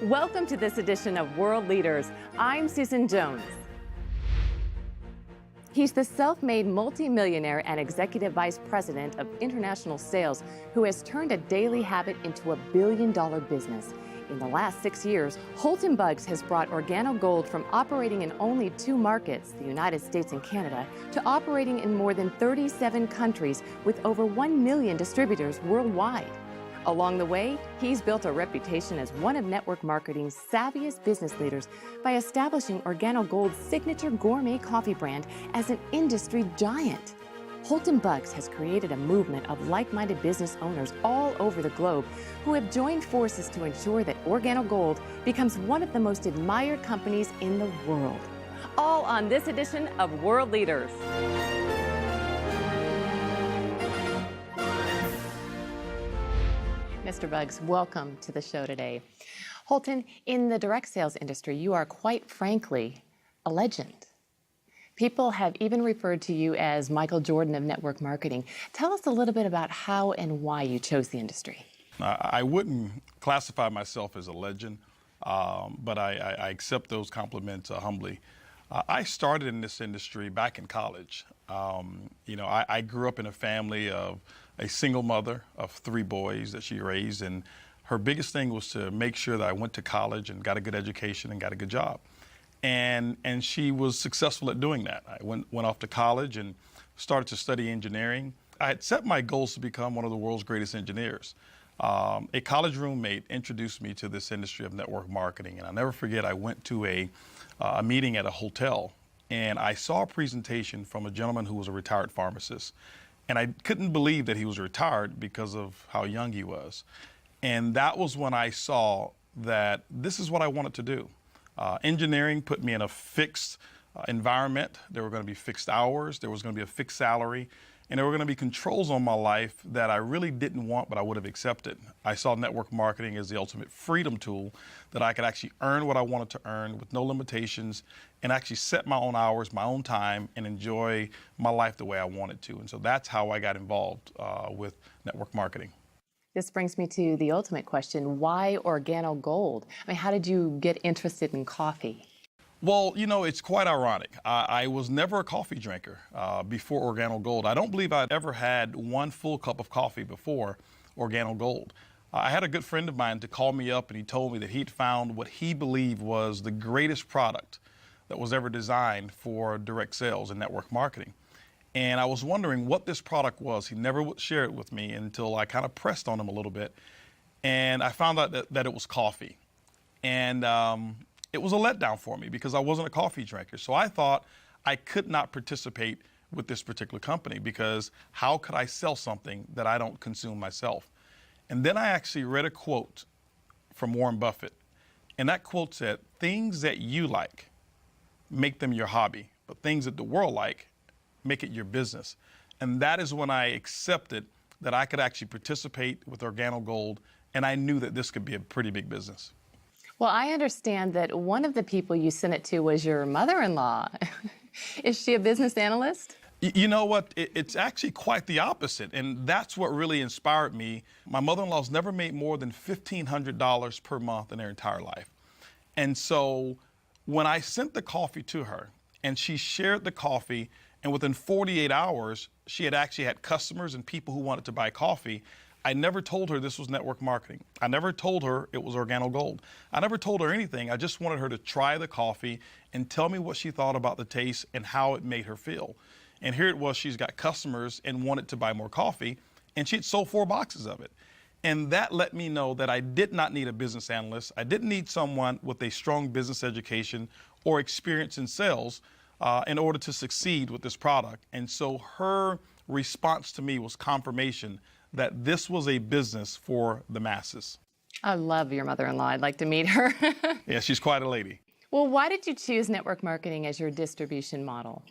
Welcome to this edition of World Leaders. I'm Susan Jones. He's the self-made multimillionaire and executive vice president of international sales who has turned a daily habit into a billion-dollar business. In the last 6 years, Holt & Buggs has brought OrGano Gold from operating in only 2 markets, the United States and Canada, to operating in more than 37 countries with over 1 million distributors worldwide. Along the way, he's built a reputation as one of network marketing's savviest business leaders by establishing OrGano Gold's signature gourmet coffee brand as an industry giant. Holt & Buggs has created a movement of like-minded business owners all over the globe who have joined forces to ensure that OrGano Gold becomes one of the most admired companies in the world. All on this edition of World Leaders. Mr. Buggs, welcome to the show today. Holton, in the direct sales industry, you are quite frankly a legend. People have even referred to you as Michael Jordan of network marketing. Tell us a little bit about how and why you chose the industry. I wouldn't classify myself as a legend, but I accept those compliments humbly. I started in this industry back in college. I grew up in a family of a single mother of 3 boys that she raised, and her biggest thing was to make sure that I went to college and got a good education and got a good job. And she was successful at doing that. I went off to college and started to study engineering. I had set my goals to become one of the world's greatest engineers. A college roommate introduced me to this industry of network marketing, and I'll never forget, I went to a meeting at a hotel, and I saw a presentation from a gentleman who was a retired pharmacist. And I couldn't believe that he was retired because of how young he was. And that was when I saw that this is what I wanted to do. Engineering put me in a fixed environment. There were going to be fixed hours. There was going to be a fixed salary. And there were going to be controls on my life that I really didn't want, but I would have accepted. I saw network marketing as the ultimate freedom tool that I could actually earn what I wanted to earn with no limitations and actually set my own hours, my own time, and enjoy my life the way I wanted to. And so that's how I got involved with network marketing. This brings me to the ultimate question, why OrGano Gold? I mean, how did you get interested in coffee? Well, it's quite ironic. I was never a coffee drinker before OrGano Gold. I don't believe I'd ever had 1 full cup of coffee before OrGano Gold. I had a good friend of mine to call me up, and he told me that he'd found what he believed was the greatest product that was ever designed for direct sales and network marketing. And I was wondering what this product was. He never would share it with me until I kind of pressed on him a little bit. And I found out that it was coffee. And it was a letdown for me because I wasn't a coffee drinker. So I thought I could not participate with this particular company because how could I sell something that I don't consume myself? And then I actually read a quote from Warren Buffett. And that quote said, "Things that you like, make them your hobby, but things that the world like, make it your business." And that is when I accepted that I could actually participate with OrGano Gold, and I knew that this could be a pretty big business. Well, I understand that one of the people you sent it to was your mother-in-law. Is she a business analyst? You know what? It's actually quite the opposite, and that's what really inspired me. My mother-in-law's never made more than $1,500 per month in her entire life. And so when I sent the coffee to her, and she shared the coffee, and within 48 hours, she had actually had customers and people who wanted to buy coffee. I never told her this was network marketing. I never told her it was OrGano Gold. I never told her anything. I just wanted her to try the coffee and tell me what she thought about the taste and how it made her feel. And here it was, she's got customers and wanted to buy more coffee, and she'd sold 4 boxes of it. And that let me know that I did not need a business analyst. I didn't need someone with a strong business education or experience in sales in order to succeed with this product. And so her response to me was confirmation that this was a business for the masses. I love your mother-in-law. I'd like to meet her. Yeah, she's quite a lady. Well, why did you choose network marketing as your distribution model?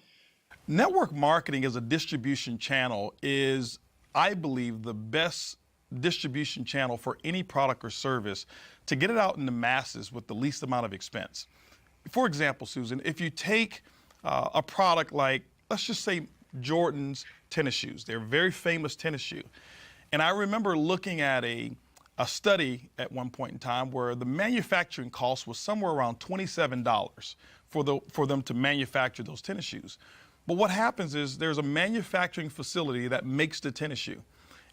Network marketing as a distribution channel is, I believe, the best distribution channel for any product or service to get it out in the masses with the least amount of expense. For example, Susan, if you take a product like, let's just say Jordan's tennis shoes. They're a very famous tennis shoe. And I remember looking at a a study at one point in time where the manufacturing cost was somewhere around $27 for them to manufacture those tennis shoes. But what happens is there's a manufacturing facility that makes the tennis shoe.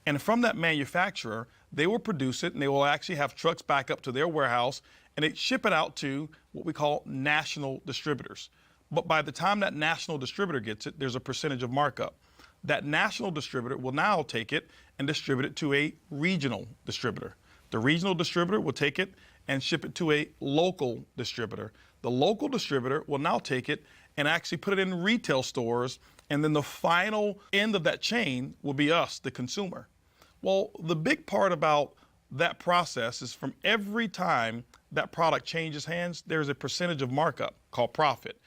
And from that manufacturer, they will produce it and they will actually have trucks back up to their warehouse and they ship it out to what we call national distributors. But by the time that national distributor gets it, there's a percentage of markup. That national distributor will now take it and distribute it to a regional distributor. The regional distributor will take it and ship it to a local distributor. The local distributor will now take it and actually put it in retail stores, and then the final end of that chain will be us, the consumer. Well, the big part about that process is from every time that product changes hands, there's a percentage of markup called profit.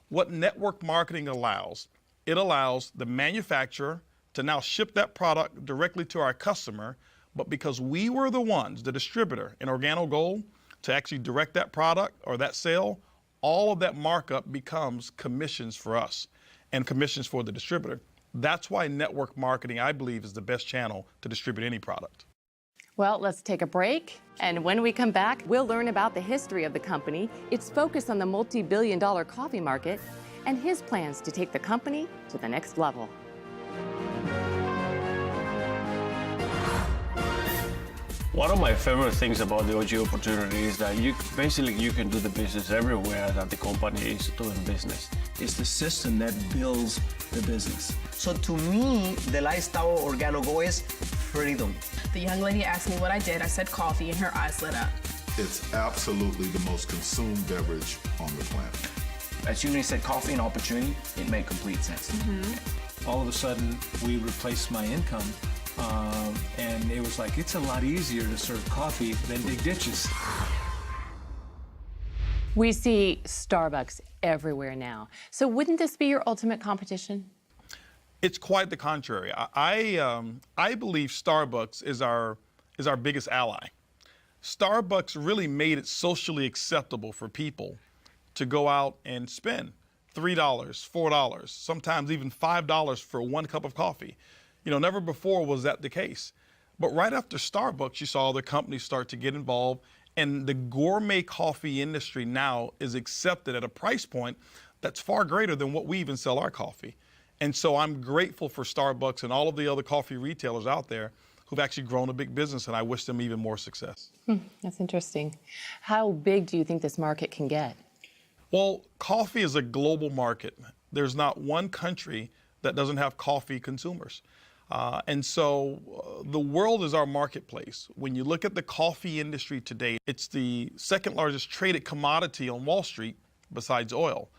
What network marketing allows, it allows the manufacturer to now ship that product directly to our customer, but because we were the ones, the distributor in OrGano Gold, to actually direct that product or that sale, all of that markup becomes commissions for us and commissions for the distributor. That's why network marketing, I believe, is the best channel to distribute any product. Well, let's take a break. And when we come back, we'll learn about the history of the company, its focus on the multi-billion-dollar coffee market, and his plans to take the company to the next level. One of my favorite things about the OrGano opportunity is that you can do the business everywhere that the company is doing business. It's the system that builds the business. So to me, the lifestyle of OrGano Gold is freedom. The young lady asked me what I did. I said coffee, and her eyes lit up. It's absolutely the most consumed beverage on the planet. As soon as you said coffee and opportunity, it made complete sense. All of a sudden, we replaced my income, and it was like, it's a lot easier to serve coffee than dig ditches. We see Starbucks everywhere now. So wouldn't this be your ultimate competition? It's quite the contrary. I believe Starbucks is our biggest ally. Starbucks really made it socially acceptable for people to go out and spend $3, $4, sometimes even $5 for one cup of coffee. You know, never before was that the case. But right after Starbucks, you saw other companies start to get involved, and the gourmet coffee industry now is accepted at a price point that's far greater than what we even sell our coffee. And so I'm grateful for Starbucks and all of the other coffee retailers out there who've actually grown a big business, and I wish them even more success. That's interesting. How big do you think this market can get? Well, coffee is a global market. There's not one country that doesn't have coffee consumers. And so the world is our marketplace. When you look at the coffee industry today, it's the second largest traded commodity on Wall Street besides oil.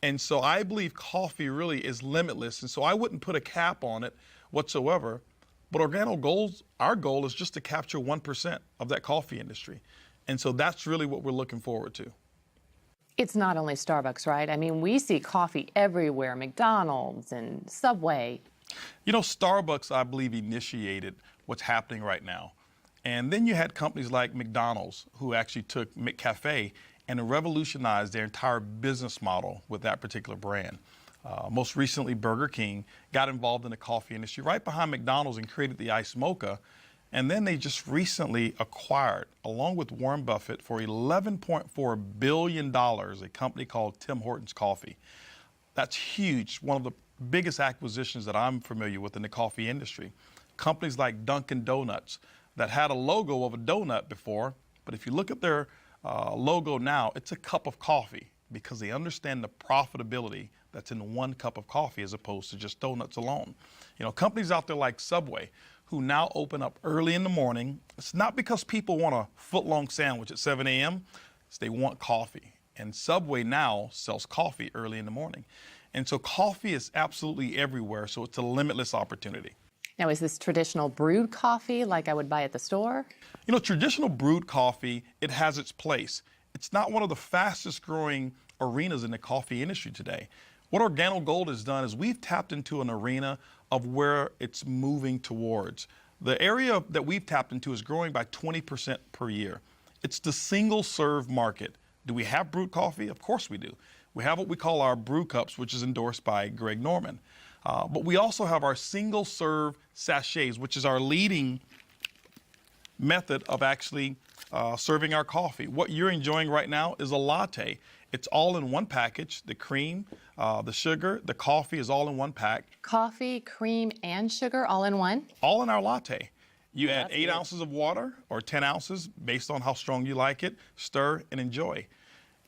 And so I believe coffee really is limitless. And so I wouldn't put a cap on it whatsoever. But OrGano Gold, our goal is just to capture 1% of that coffee industry. And so that's really what we're looking forward to. It's not only Starbucks, right? I mean, we see coffee everywhere, McDonald's and Subway. You know, Starbucks, I believe, initiated what's happening right now. And then you had companies like McDonald's who actually took McCafe and revolutionized their entire business model with that particular brand. Most recently, Burger King got involved in the coffee industry right behind McDonald's and created the Iced Mocha. And then they just recently acquired, along with Warren Buffett, for $11.4 billion, a company called Tim Hortons Coffee. That's huge, one of the biggest acquisitions that I'm familiar with in the coffee industry. Companies like Dunkin' Donuts that had a logo of a donut before, but if you look at their logo now, it's a cup of coffee because they understand the profitability that's in one cup of coffee as opposed to just donuts alone. You know, companies out there like Subway who now open up early in the morning. It's not because people want a foot-long sandwich at 7 a.m., it's they want coffee. And Subway now sells coffee early in the morning. And so coffee is absolutely everywhere, so it's a limitless opportunity. Now, is this traditional brewed coffee like I would buy at the store? You know, traditional brewed coffee, it has its place. It's not one of the fastest growing arenas in the coffee industry today. What OrGano Gold has done is we've tapped into an arena of where it's moving towards. The area that we've tapped into is growing by 20% per year. It's the single serve market. Do we have brewed coffee? Of course we do. We have what we call our brew cups, which is endorsed by Greg Norman. But we also have our single serve sachets, which is our leading method of actually serving our coffee. What you're enjoying right now is a latte. It's all in one package. The cream, the sugar, the coffee is all in one pack. Coffee, cream, and sugar all in one? All in our latte. You add 8 ounces of water or 10 ounces based on how strong you like it, stir and enjoy.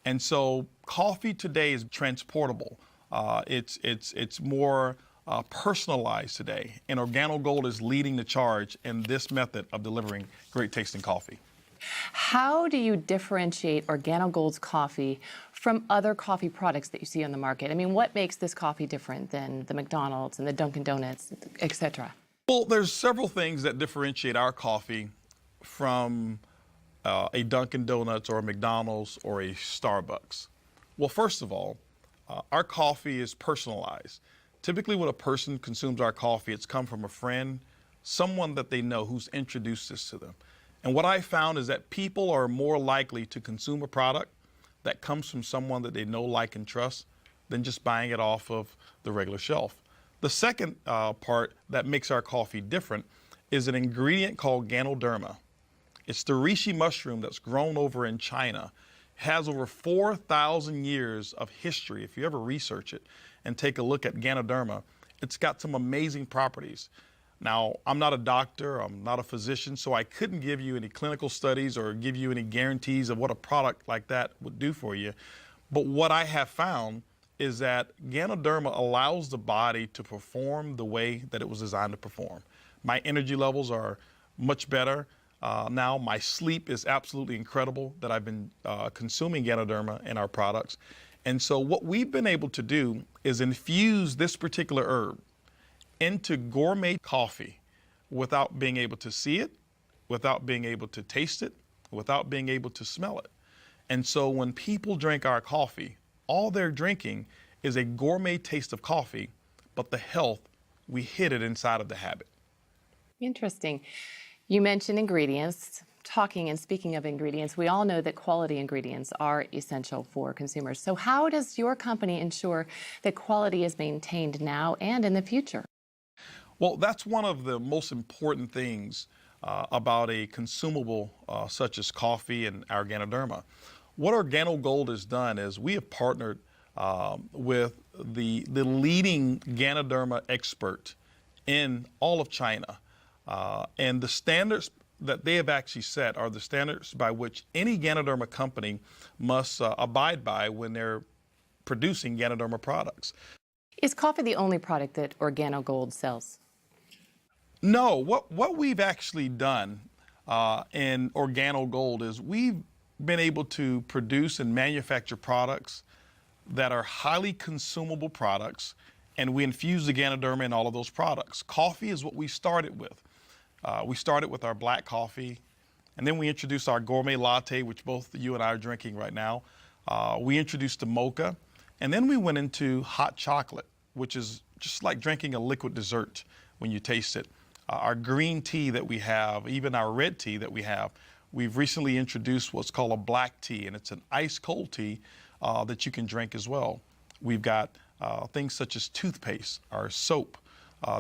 And so coffee today is transportable. It's more personalized today, and OrGano Gold is leading the charge in this method of delivering great tasting coffee. How do you differentiate OrGano Gold's coffee from other coffee products that you see on the market? I mean, what makes this coffee different than the McDonald's and the Dunkin' Donuts, etc.? Well, there's several things that differentiate our coffee from a Dunkin' Donuts or a McDonald's or a Starbucks. Well, first of all, our coffee is personalized. Typically when a person consumes our coffee, it's come from a friend, someone that they know who's introduced this to them. And what I found is that people are more likely to consume a product that comes from someone that they know, like, and trust than just buying it off of the regular shelf. The second part that makes our coffee different is an ingredient called Ganoderma. It's the reishi mushroom that's grown over in China. It has over 4,000 years of history. If you ever research it and take a look at Ganoderma, it's got some amazing properties. Now, I'm not a doctor, I'm not a physician, so I couldn't give you any clinical studies or give you any guarantees of what a product like that would do for you. But what I have found is that Ganoderma allows the body to perform the way that it was designed to perform. My energy levels are much better. Now my sleep is absolutely incredible that I've been consuming Ganoderma in our products. And so what we've been able to do is infuse this particular herb into gourmet coffee without being able to see it, without being able to taste it, without being able to smell it. And so when people drink our coffee, all they're drinking is a gourmet taste of coffee, but the health, we hid it inside of the habit. Interesting. You mentioned ingredients. Talking and speaking of ingredients, we all know that quality ingredients are essential for consumers. So how does your company ensure that quality is maintained now and in the future? Well, that's one of the most important things about a consumable such as coffee and our Ganoderma. What OrGano Gold has done is we have partnered with the leading Ganoderma expert in all of China. And the standards that they have actually set are the standards by which any Ganoderma company must abide by when they're producing Ganoderma products. Is coffee the only product that OrGano Gold sells? No, what we've actually done in OrGano Gold is we've been able to produce and manufacture products that are highly consumable products, and we infuse the Ganoderma in all of those products. Coffee is what we started with. We started with our black coffee, and then we introduced our gourmet latte, which both you and I are drinking right now. We introduced the mocha, and then we went into hot chocolate, which is just like drinking a liquid dessert when you taste it. Our green tea that we have, even our red tea that we have, we've recently introduced what's called a black tea, and it's an ice cold tea that you can drink as well. We've got things such as toothpaste, our soap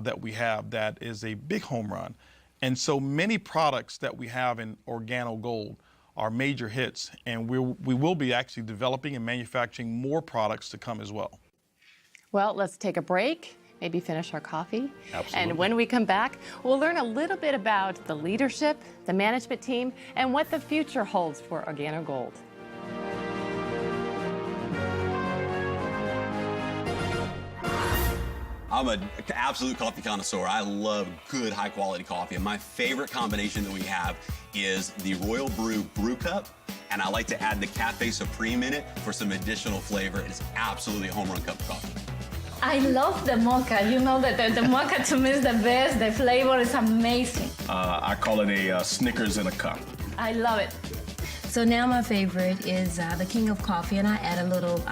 that we have that is a big home run. And so many products that we have in OrGano Gold are major hits, and we will be actually developing and manufacturing more products to come as well. Well, let's take a break, maybe finish our coffee. Absolutely. And when we come back, we'll learn a little bit about the leadership, the management team, and what the future holds for OrGano Gold. I'm an absolute coffee connoisseur. I love good, high-quality coffee, and my favorite combination that we have is the Royal Brew Brew Cup, and I like to add the Cafe Supreme in it for some additional flavor. It's absolutely a home run cup of coffee. I love the mocha. You know that the mocha to me is the best. The flavor is amazing. I call it a Snickers in a cup. I love it. So now my favorite is the King of Coffee, and I add a little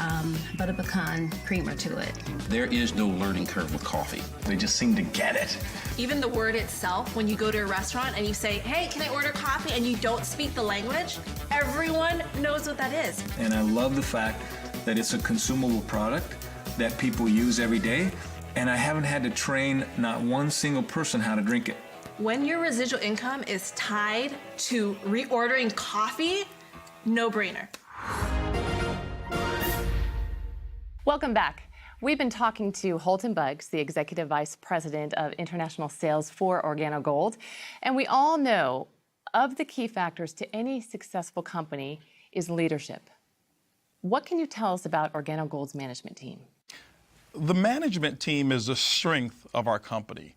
butter pecan creamer to it. There is no learning curve with coffee. They just seem to get it. Even the word itself, when you go to a restaurant and you say, hey, can I order coffee, and you don't speak the language, everyone knows what that is. And I love the fact that it's a consumable product that people use every day, and I haven't had to train not one single person how to drink it. When your residual income is tied to reordering coffee, no brainer. Welcome back. We've been talking to Holton Buggs, the Executive Vice President of International Sales for OrGano Gold. And we all know of the key factors to any successful company is leadership. What can you tell us about OrGano Gold's management team? The management team is the strength of our company.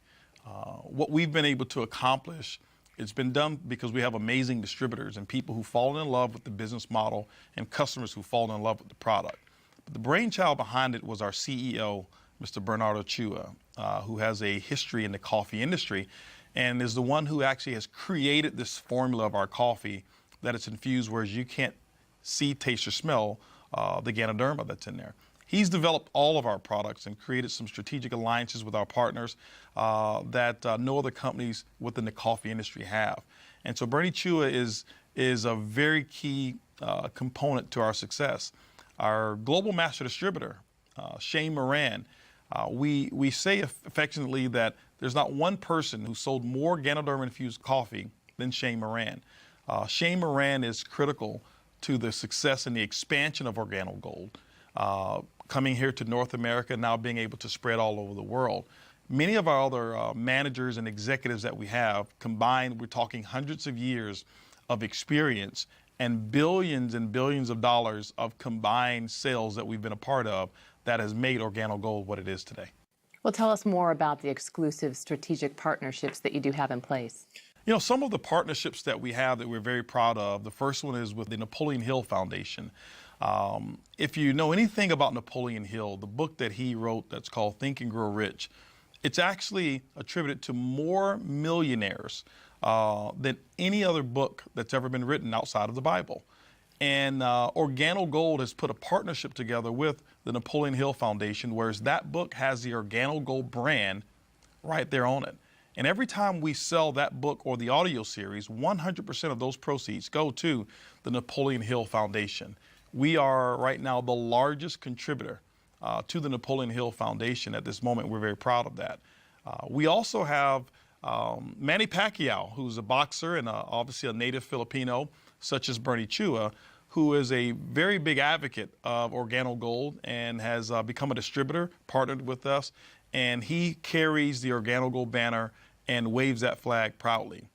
What we've been able to accomplish, it's been done because we have amazing distributors and people who fall in love with the business model and customers who fall in love with the product. But the brainchild behind it was our CEO, Mr. Bernardo Chua, who has a history in the coffee industry and is the one who actually has created this formula of our coffee that it's infused, whereas you can't see, taste, or smell the Ganoderma that's in there. He's developed all of our products and created some strategic alliances with our partners that no other companies within the coffee industry have. And so Bernie Chua is a very key component to our success. Our global master distributor, Shane Moran, we say affectionately that there's not one person who sold more Ganoderma infused coffee than Shane Moran. Shane Moran is critical to the success and the expansion of OrGano Gold. Coming here to North America, now being able to spread all over the world. Many of our other managers and executives that we have combined, we're talking hundreds of years of experience and billions of dollars of combined sales that we've been a part of that has made OrGano Gold what it is today. Well, tell us more about the exclusive strategic partnerships that you do have in place. You know, some of the partnerships that we have that we're very proud of, the first one is with the Napoleon Hill Foundation. If you know anything about Napoleon Hill, the book that he wrote that's called Think and Grow Rich, it's actually attributed to more millionaires than any other book that's ever been written outside of the Bible. And OrGano Gold has put a partnership together with the Napoleon Hill Foundation, whereas that book has the OrGano Gold brand right there on it. And every time we sell that book or the audio series, 100% of those proceeds go to the Napoleon Hill Foundation. We are right now the largest contributor to the Napoleon Hill Foundation at this moment. We're very proud of that. We also have Manny Pacquiao, who's a boxer and obviously a native Filipino, such as Bernie Chua, who is a very big advocate of OrGano Gold and has become a distributor, partnered with us, and he carries the OrGano Gold banner and waves that flag proudly.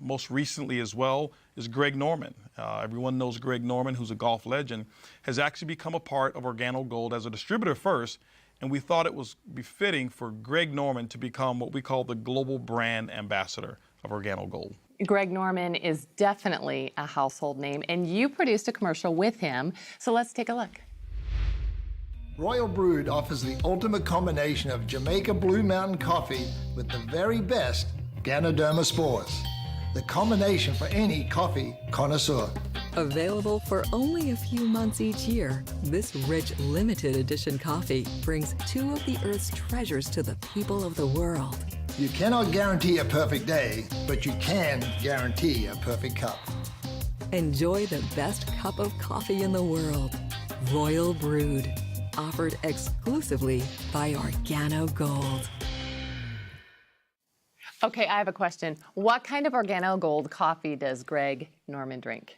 Most recently as well is Greg Norman. Everyone knows Greg Norman, who's a golf legend, has actually become a part of OrGano Gold as a distributor first, and we thought it was befitting for Greg Norman to become what we call the global brand ambassador of OrGano Gold. Greg Norman is definitely a household name, and you produced a commercial with him, so let's take a look. Royal Brewed offers the ultimate combination of Jamaica Blue Mountain coffee with the very best Ganoderma spores. The combination for any coffee connoisseur. Available for only a few months each year, this rich limited edition coffee brings two of the Earth's treasures to the people of the world. You cannot guarantee a perfect day, but you can guarantee a perfect cup. Enjoy the best cup of coffee in the world. Royal Brewed. Offered exclusively by OrGano Gold. Okay, I have a question. What kind of OrGano Gold coffee does Greg Norman drink?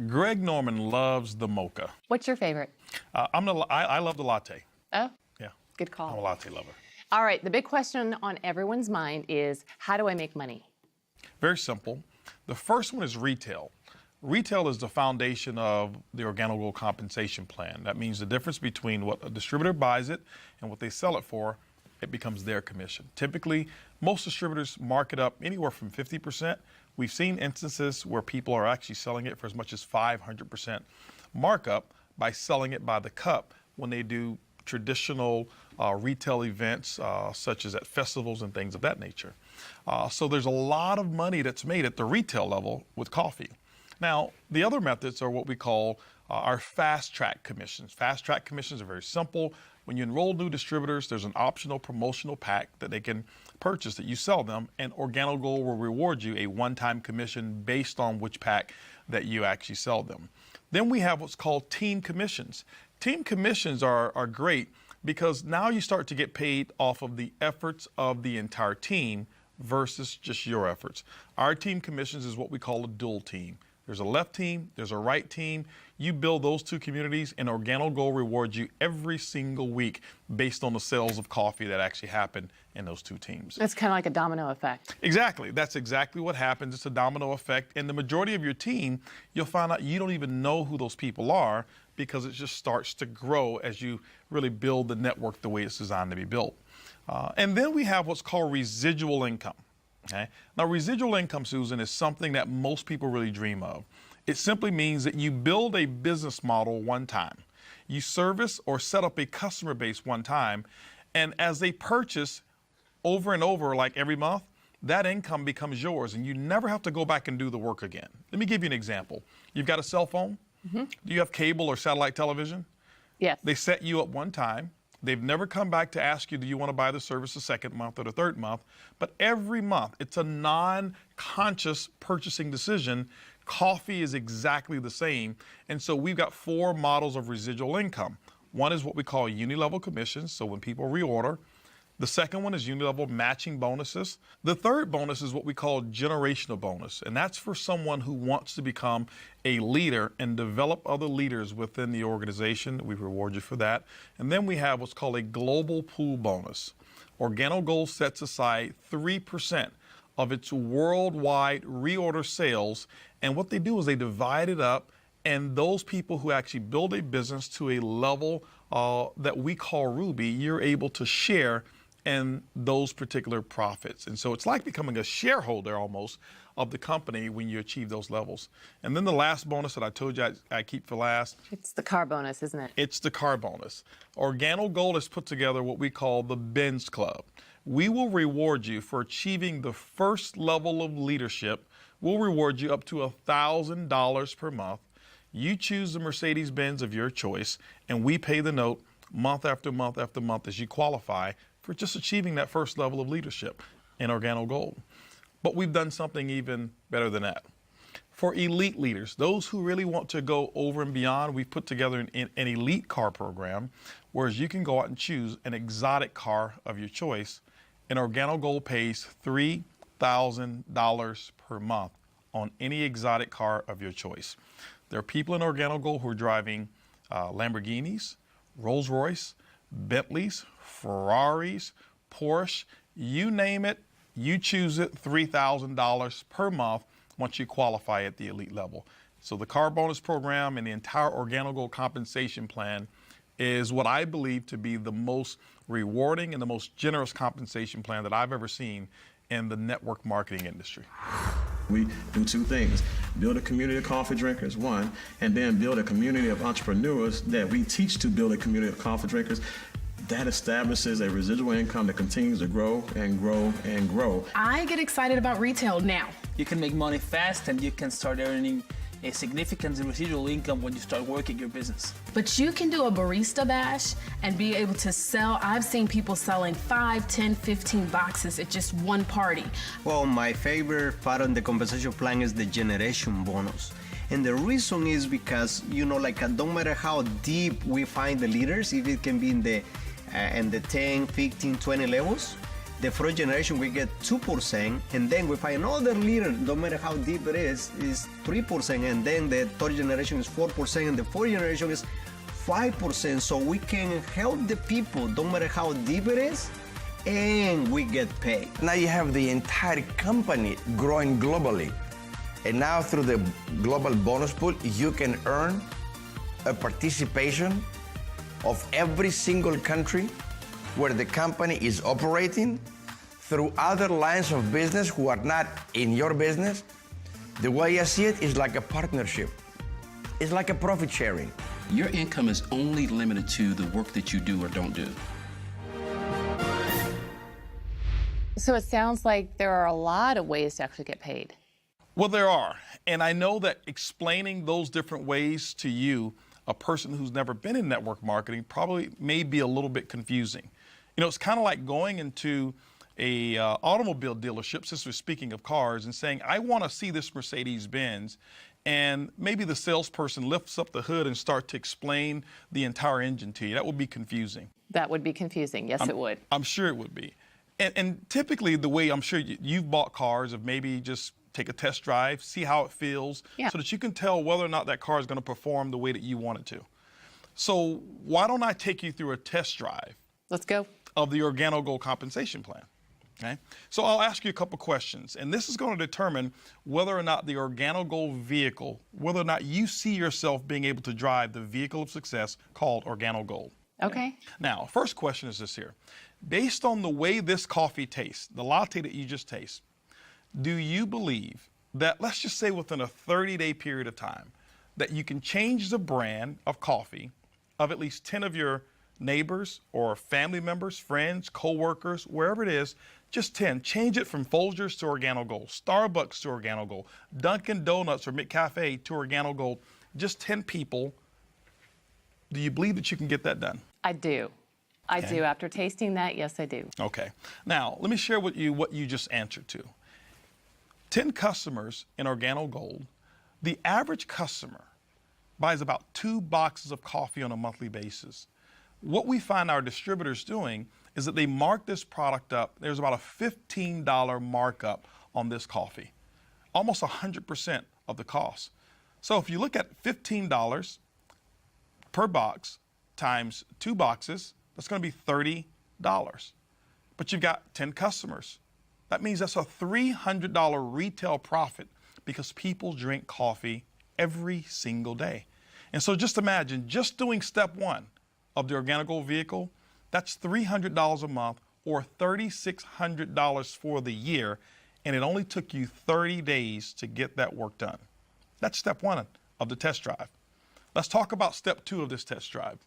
Greg Norman loves the mocha. What's your favorite? I love the latte. Oh, yeah. Good call. I'm a latte lover. All right, the big question on everyone's mind is, how do I make money? Very simple. The first one is retail. Retail is the foundation of the OrGano Gold compensation plan. That means the difference between what a distributor buys it and what they sell it for, it becomes their commission. Typically, most distributors mark it up anywhere from 50%. We've seen instances where people are actually selling it for as much as 500% markup by selling it by the cup when they do traditional retail events such as at festivals and things of that nature. So there's a lot of money that's made at the retail level with coffee. Now, the other methods are what we call our fast track commissions. Fast track commissions are very simple. When you enroll new distributors, there's an optional promotional pack that they can purchase that you sell them, and OrGano Gold will reward you a one-time commission based on which pack that you actually sell them. Then we have what's called team commissions. Team commissions are great because now you start to get paid off of the efforts of the entire team versus just your efforts. Our team commissions is what we call a dual team. There's a left team, there's a right team. You build those two communities, and OrGano Gold rewards you every single week based on the sales of coffee that actually happen in those two teams. It's kind of like a domino effect. Exactly. That's exactly what happens. It's a domino effect. And the majority of your team, you'll find out you don't even know who those people are because it just starts to grow as you really build the network the way it's designed to be built. And then we have what's called residual income. Okay? Now, residual income, Susan, is something that most people really dream of. It simply means that you build a business model one time. You service or set up a customer base one time, and as they purchase over and over, like every month, that income becomes yours, and you never have to go back and do the work again. Let me give you an example. You've got a cell phone. Do you have cable or satellite television? Yes. They set you up one time. They've never come back to ask you, do you want to buy the service the second month or the third month? But every month, it's a non-conscious purchasing decision. Coffee is exactly the same. And so we've got 4 models of residual income. One is what we call uni-level commissions, so when people reorder. The second one is uni-level matching bonuses. The third bonus is what we call generational bonus, and that's for someone who wants to become a leader and develop other leaders within the organization. We reward you for that. And then we have what's called a global pool bonus. OrGano Gold sets aside 3% of its worldwide reorder sales, and what they do is they divide it up, and those people who actually build a business to a level that we call Ruby, you're able to share in those particular profits. And so it's like becoming a shareholder almost of the company when you achieve those levels. And then the last bonus that I told you I keep for last. It's the car bonus, isn't it? It's the car bonus. OrGano Gold has put together what we call the Benz Club. We will reward you for achieving the first level of leadership. We'll reward you up to $1,000 per month. You choose the Mercedes-Benz of your choice, and we pay the note month after month after month as you qualify for just achieving that first level of leadership in OrGano Gold. But we've done something even better than that. For elite leaders, those who really want to go over and beyond, we've put together an elite car program, whereas you can go out and choose an exotic car of your choice, and OrGano Gold pays $3,000 per month on any exotic car of your choice. There are people in OrGano Gold who are driving Lamborghinis, Rolls-Royce, Bentleys, Ferraris, Porsche, you name it, you choose it, $3,000 per month once you qualify at the elite level. So the car bonus program and the entire OrGano Gold compensation plan is what I believe to be the most rewarding and the most generous compensation plan that I've ever seen in the network marketing industry. We do 2 things: build a community of coffee drinkers, 1, and then build a community of entrepreneurs that we teach to build a community of coffee drinkers. That establishes a residual income that continues to grow and grow and grow. I get excited about retail now. You can make money fast, and you can start earning a significant residual income when you start working your business. But you can do a barista bash and be able to sell. I've seen people selling 5, 10, 15 boxes at just one party. Well, my favorite part of the compensation plan is the generation bonus. And the reason is because, don't matter how deep we find the leaders, if it can be in the 10, 15, 20 levels, the first generation we get 2%, and then we find another leader, no matter how deep it is 3%, and then the third generation is 4%, and the fourth generation is 5%. So we can help the people, no matter how deep it is, and we get paid. Now you have the entire company growing globally. And now through the global bonus pool, you can earn a participation of every single country where the company is operating through other lines of business who are not in your business. The way I see it is like a partnership. It's like a profit sharing. Your income is only limited to the work that you do or don't do. So it sounds like there are a lot of ways to actually get paid. Well, there are. And I know that explaining those different ways to you, a person who's never been in network marketing, probably may be a little bit confusing. It's kind of like going into a automobile dealership, since we're speaking of cars, and saying, I want to see this Mercedes-Benz, and maybe the salesperson lifts up the hood and starts to explain the entire engine to you. That would be confusing. That would be confusing. Yes, it would. I'm sure it would be. And typically the way I'm sure you've bought cars of maybe just take a test drive, see how it feels, so that you can tell whether or not that car is going to perform the way that you want it to. So why don't I take you through a test drive? Let's go. Of the OrGano Gold compensation plan. Okay? So I'll ask you a couple questions, and this is going to determine whether or not the OrGano Gold vehicle, whether or not you see yourself being able to drive the vehicle of success called OrGano Gold. Okay. Now, first question is this here. Based on the way this coffee tastes, the latte that you just taste, do you believe that, let's just say within a 30-day period of time, that you can change the brand of coffee of at least 10 of your neighbors or family members, friends, co-workers, wherever it is, just 10. Change it from Folgers to OrGano Gold, Starbucks to OrGano Gold, Dunkin' Donuts or McCafe to OrGano Gold. Just 10 people. Do you believe that you can get that done? I do. I do. After tasting that, yes, I do. Okay. Now, let me share with you what you just answered to. 10 customers in OrGano Gold, the average customer buys about 2 boxes of coffee on a monthly basis. What we find our distributors doing is that they mark this product up. There's about a $15 markup on this coffee, almost 100% of the cost. So if you look at $15 per box times 2 boxes, that's going to be $30. But you've got 10 customers. That means that's a $300 retail profit because people drink coffee every single day. And so just imagine, just doing step 1 of the OrGano Gold vehicle, that's $300 a month or $3,600 for the year, and it only took you 30 days to get that work done. That's step 1 of the test drive. Let's talk about step 2 of this test drive.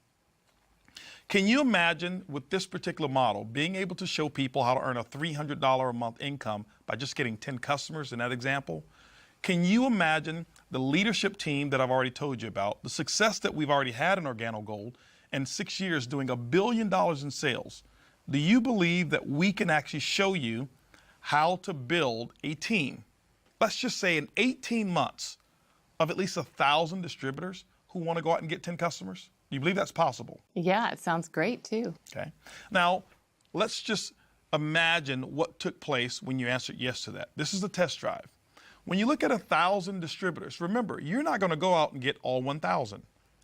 Can you imagine with this particular model being able to show people how to earn a $300 a month income by just getting 10 customers in that example? Can you imagine the leadership team that I've already told you about, the success that we've already had in OrGano Gold, in 6 years doing $1 billion in sales? Do you believe that we can actually show you how to build a team? Let's just say in 18 months of at least 1,000 distributors who want to go out and get 10 customers? Do you believe that's possible? Yeah, it sounds great too. Okay. Now, let's just imagine what took place when you answered yes to that. This is the test drive. When you look at 1,000 distributors, remember, you're not going to go out and get all 1,000.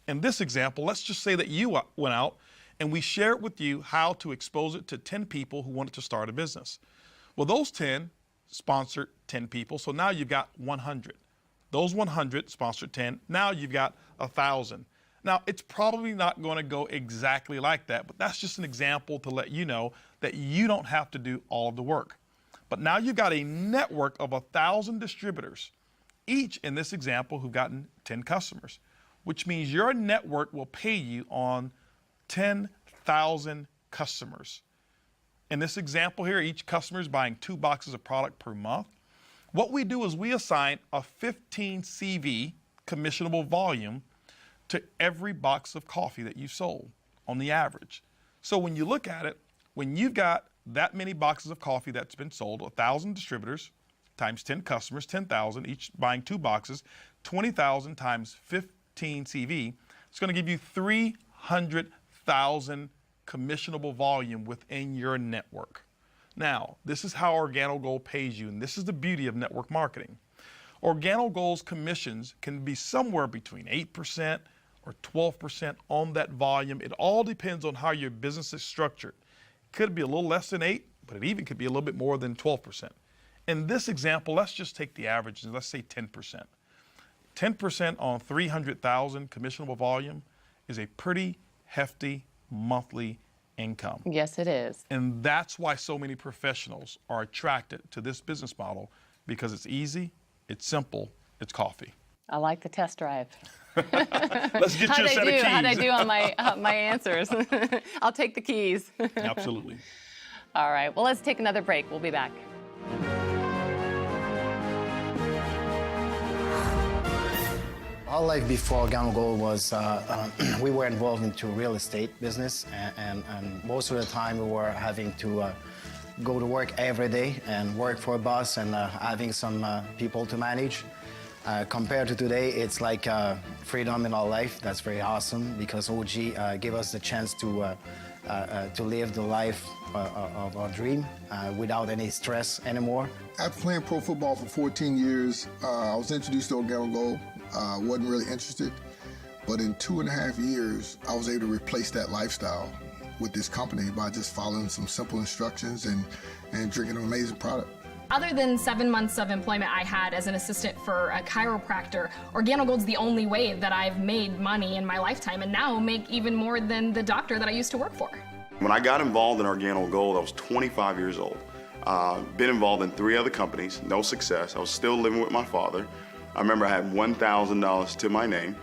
In this example, let's just say that you went out and we shared with you how to expose it to 10 people who wanted to start a business. Well, those 10 sponsored 10 people, so now you've got 100. Those 100 sponsored 10, now you've got 1,000. Now, it's probably not going to go exactly like that, but that's just an example to let you know that you don't have to do all of the work. But now you've got a network of 1,000 distributors, each in this example who've gotten 10 customers, which means your network will pay you on 10,000 customers. In this example here, each customer is buying 2 boxes of product per month. What we do is we assign a 15 CV commissionable volume to every box of coffee that you sold on the average. So when you look at it, when you've got that many boxes of coffee that's been sold, 1,000 distributors times 10 customers, 10,000, each buying 2 boxes, 20,000 times 15 CV, it's going to give you 300,000 commissionable volume within your network. Now, this is how OrGano Gold pays you, and this is the beauty of network marketing. OrGano Gold's commissions can be somewhere between 8% or 12% on that volume. It all depends on how your business is structured. It could be a little less than 8, but it even could be a little bit more than 12%. In this example, let's just take the average and let's say 10%. 10% on 300,000 commissionable volume is a pretty hefty monthly income. Yes, it is. And that's why so many professionals are attracted to this business model, because it's easy, it's simple, it's coffee. I like the test drive. Let's get you a set of keys. How'd I do on my answers? I'll take the keys. Absolutely. All right, well, let's take another break. We'll be back. Our life before OrGano Gold was, we were involved into real estate business, and most of the time we were having to go to work every day and work for a boss and having some people to manage. Compared to today, it's like freedom in our life. That's very awesome because OG gave us the chance to to live the life of our dream without any stress anymore. After playing pro football for 14 years, I was introduced to OrGano Gold. Wasn't really interested, but in 2.5 years, I was able to replace that lifestyle with this company by just following some simple instructions and drinking an amazing product. Other than 7 months of employment I had as an assistant for a chiropractor, OrGano Gold's the only way that I've made money in my lifetime, and now make even more than the doctor that I used to work for. When I got involved in OrGano Gold, I was 25 years old. Been involved in 3 other companies, no success. I was still living with my father. I remember I had $1,000 to my name,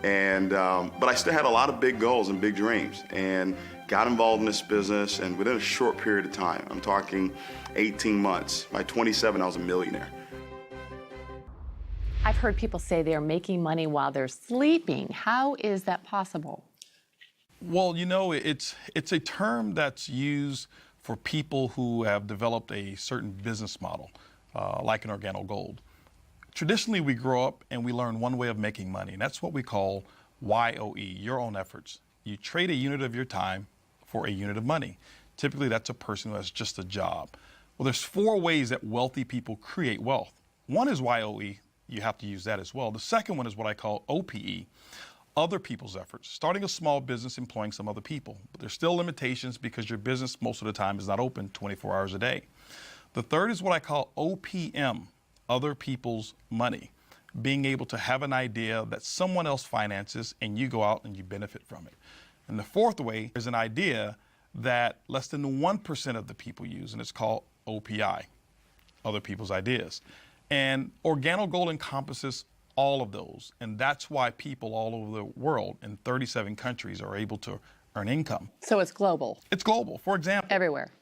and but I still had a lot of big goals and big dreams, and got involved in this business, and within a short period of time, I'm talking 18 months, by 27 I was a millionaire. I've heard people say they're making money while they're sleeping. How is that possible? Well, you know, it's a term that's used for people who have developed a certain business model, like an OrGano Gold. Traditionally, we grow up and we learn one way of making money, and that's what we call YOE, your own efforts. You trade a unit of your time for a unit of money. Typically, that's a person who has just a job. Well, there's 4 ways that wealthy people create wealth. One is YOE. You have to use that as well. The second one is what I call OPE, other people's efforts. Starting a small business, employing some other people. But there's still limitations because your business most of the time is not open 24 hours a day. The third is what I call OPM, other people's money. Being able to have an idea that someone else finances and you go out and you benefit from it. And the fourth way is an idea that less than 1% of the people use, and it's called OPI, other people's ideas. And OrGano Gold encompasses all of those, and that's why people all over the world in 37 countries are able to earn income. So it's global? It's global. For example, everywhere.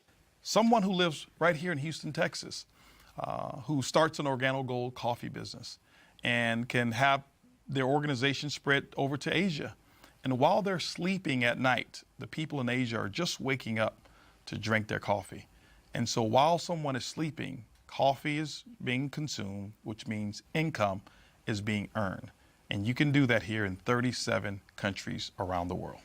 Someone who lives right here in Houston, Texas, who starts an OrGano Gold coffee business and can have their organization spread over to Asia. And while they're sleeping at night, the people in Asia are just waking up to drink their coffee. And so while someone is sleeping, coffee is being consumed, which means income is being earned. And you can do that here in 37 countries around the world.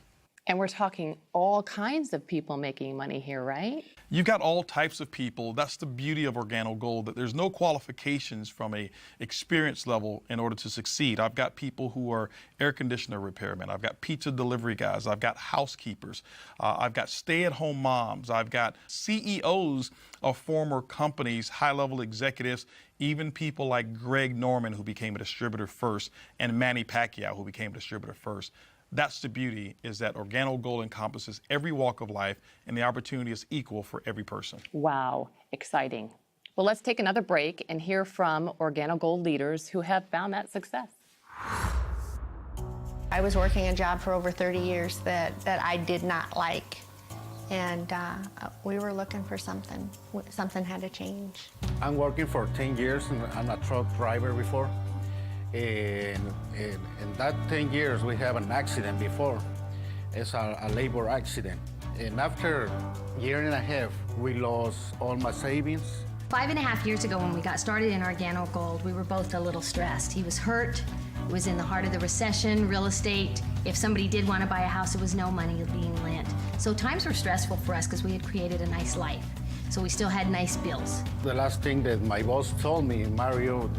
And we're talking all kinds of people making money here, right? You've got all types of people. That's the beauty of OrGano Gold, that there's no qualifications from a experience level in order to succeed. I've got people who are air conditioner repairmen. I've got pizza delivery guys. I've got housekeepers. I've got stay-at-home moms. I've got CEOs of former companies, high-level executives, even people like Greg Norman, who became a distributor first, and Manny Pacquiao, who became a distributor first. That's the beauty, is that OrGano Gold encompasses every walk of life, and the opportunity is equal for every person. Wow, exciting. Well, let's take another break and hear from OrGano Gold leaders who have found that success. I was working a job for over 30 years that I did not like, and we were looking for something. Something had to change. I'm working for 10 years, and I'm a truck driver before. In that 10 years, we have an accident before. It's a labor accident. And after a year and a half, we lost all my savings. 5.5 years ago when we got started in OrGano Gold, we were both a little stressed. He was hurt, it was in the heart of the recession, real estate. If somebody did want to buy a house, there was no money being lent. So times were stressful for us because we had created a nice life. So we still had nice bills. The last thing that my boss told me, Mario,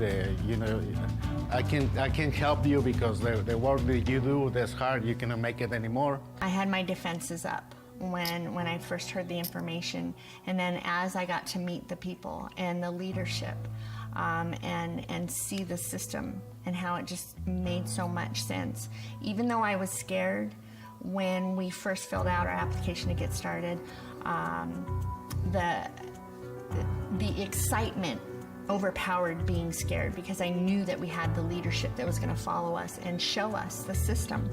I can't help you because the work that you do that's hard, you cannot make it anymore. I had my defenses up when I first heard the information, and then as I got to meet the people and the leadership and see the system and how it just made so much sense. Even though I was scared when we first filled out our application to get started, the excitement overpowered being scared because I knew that we had the leadership that was going to follow us and show us the system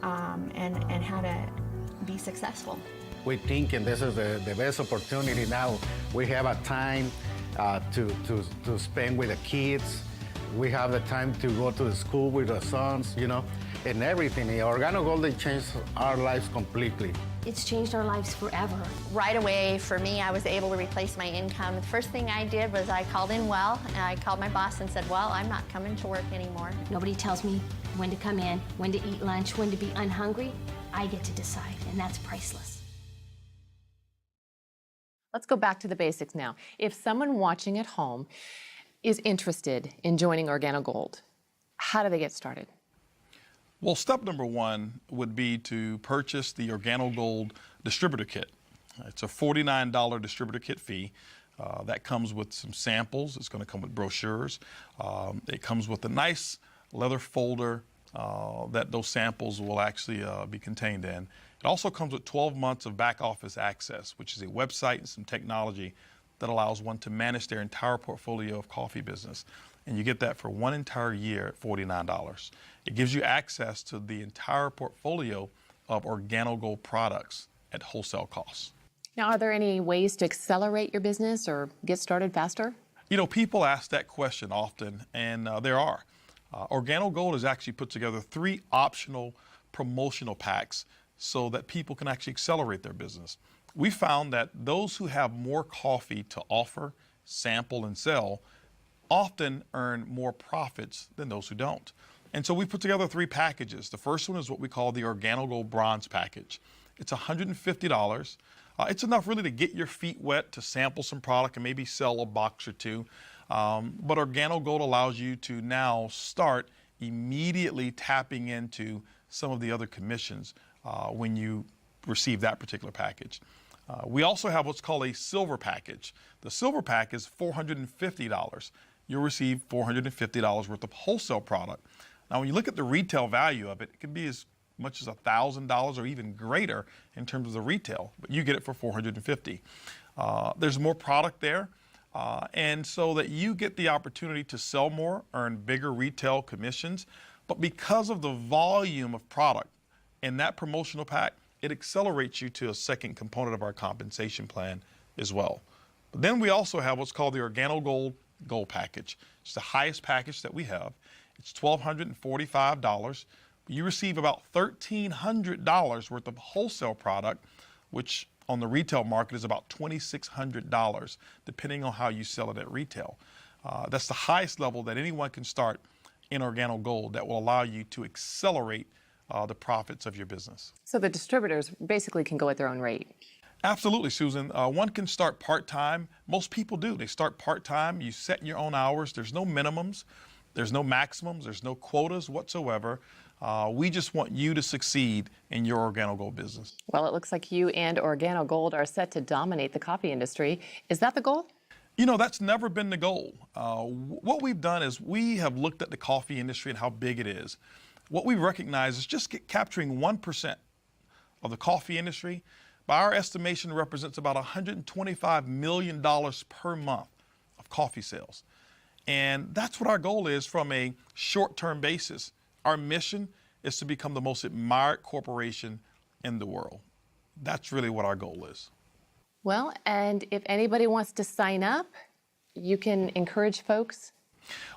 and how to be successful. We think, and this is the best opportunity now. We have a time to spend with the kids. We have the time to go to the school with our sons, and everything. OrGano Gold changed our lives completely. It's changed our lives forever. Right away, for me, I was able to replace my income. The first thing I did was I called in well, and I called my boss and said, well, I'm not coming to work anymore. Nobody tells me when to come in, when to eat lunch, when to be unhungry. I get to decide, and that's priceless. Let's go back to the basics now. If someone watching at home is interested in joining OrGano Gold, how do they get started? Well, step number one would be to purchase the OrGano Gold Distributor Kit. It's a $49 distributor kit fee. That comes with some samples. It's going to come with brochures. It comes with a nice leather folder that those samples will actually be contained in. It also comes with 12 months of back office access, which is a website and some technology that allows one to manage their entire portfolio of coffee business. And you get that for one entire year at $49. It gives you access to the entire portfolio of OrGano Gold products at wholesale costs. Now, are there any ways to accelerate your business or get started faster? You know, people ask that question often, and there are. OrGano Gold has actually put together 3 optional promotional packs so that people can actually accelerate their business. We found that those who have more coffee to offer, sample, and sell often earn more profits than those who don't. And so we put together 3 packages. The first one is what we call the OrGano Gold Bronze package. It's $150. It's enough really to get your feet wet, to sample some product and maybe sell a box or 2. But OrGano Gold allows you to now start immediately tapping into some of the other commissions when you receive that particular package. We also have what's called a silver package. The silver pack is $450. You'll receive $450 worth of wholesale product. Now, when you look at the retail value of it, it can be as much as $1,000 or even greater in terms of the retail, but you get it for $450. There's more product there, and so that you get the opportunity to sell more, earn bigger retail commissions, but because of the volume of product in that promotional pack, it accelerates you to a second component of our compensation plan as well. But then we also have what's called the OrGano Gold package. It's the highest package that we have. It's $1,245. You receive about $1,300 worth of wholesale product, which on the retail market is about $2,600, depending on how you sell it at retail. That's the highest level that anyone can start in OrGano Gold that will allow you to accelerate the profits of your business. So the distributors basically can go at their own rate. Absolutely, Susan. One can start part-time. Most people do. They start part-time. You set your own hours. There's no minimums. There's no maximums. There's no quotas whatsoever. We just want you to succeed in your OrGano Gold business. Well, it looks like you and OrGano Gold are set to dominate the coffee industry. Is that the goal? You know, that's never been the goal. What we've done is we have looked at the coffee industry and how big it is. What we recognize is just capturing 1% of the coffee industry, by our estimation, represents about $125 million per month of coffee sales. And that's what our goal is from a short-term basis. Our mission is to become the most admired corporation in the world. That's really what our goal is. Well, and if anybody wants to sign up, you can encourage folks.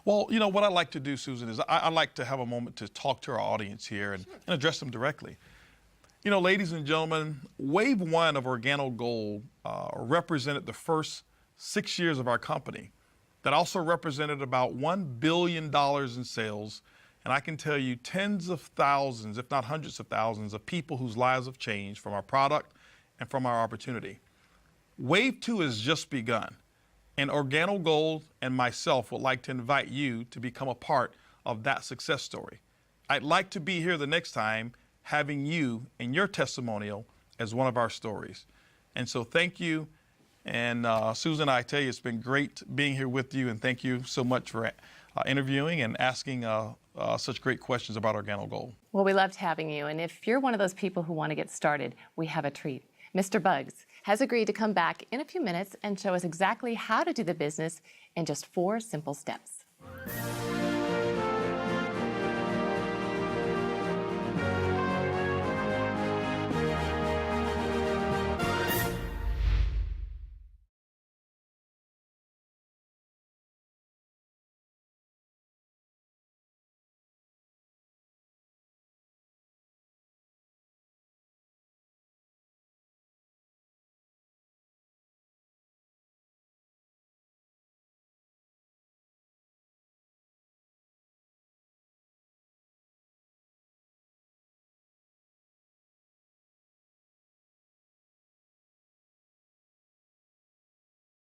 Well, you know, what I like to do, Susan, is I like to have a moment to talk to our audience here and address them directly. You know, ladies and gentlemen, Wave 1 of OrGano Gold represented the first 6 years of our company. That also represented about $1 billion in sales. And I can tell you tens of thousands, if not hundreds of thousands, of people whose lives have changed from our product and from our opportunity. Wave 2 has just begun. And OrGano Gold and myself would like to invite you to become a part of that success story. I'd like to be here the next time having you and your testimonial as one of our stories. And so thank you. And Susan, I tell you, it's been great being here with you, and thank you so much for interviewing and asking such great questions about OrGano Gold. Well, we loved having you, and if you're one of those people who want to get started, we have a treat. Mr. Bugs has agreed to come back in a few minutes and show us exactly how to do the business in just 4 simple steps.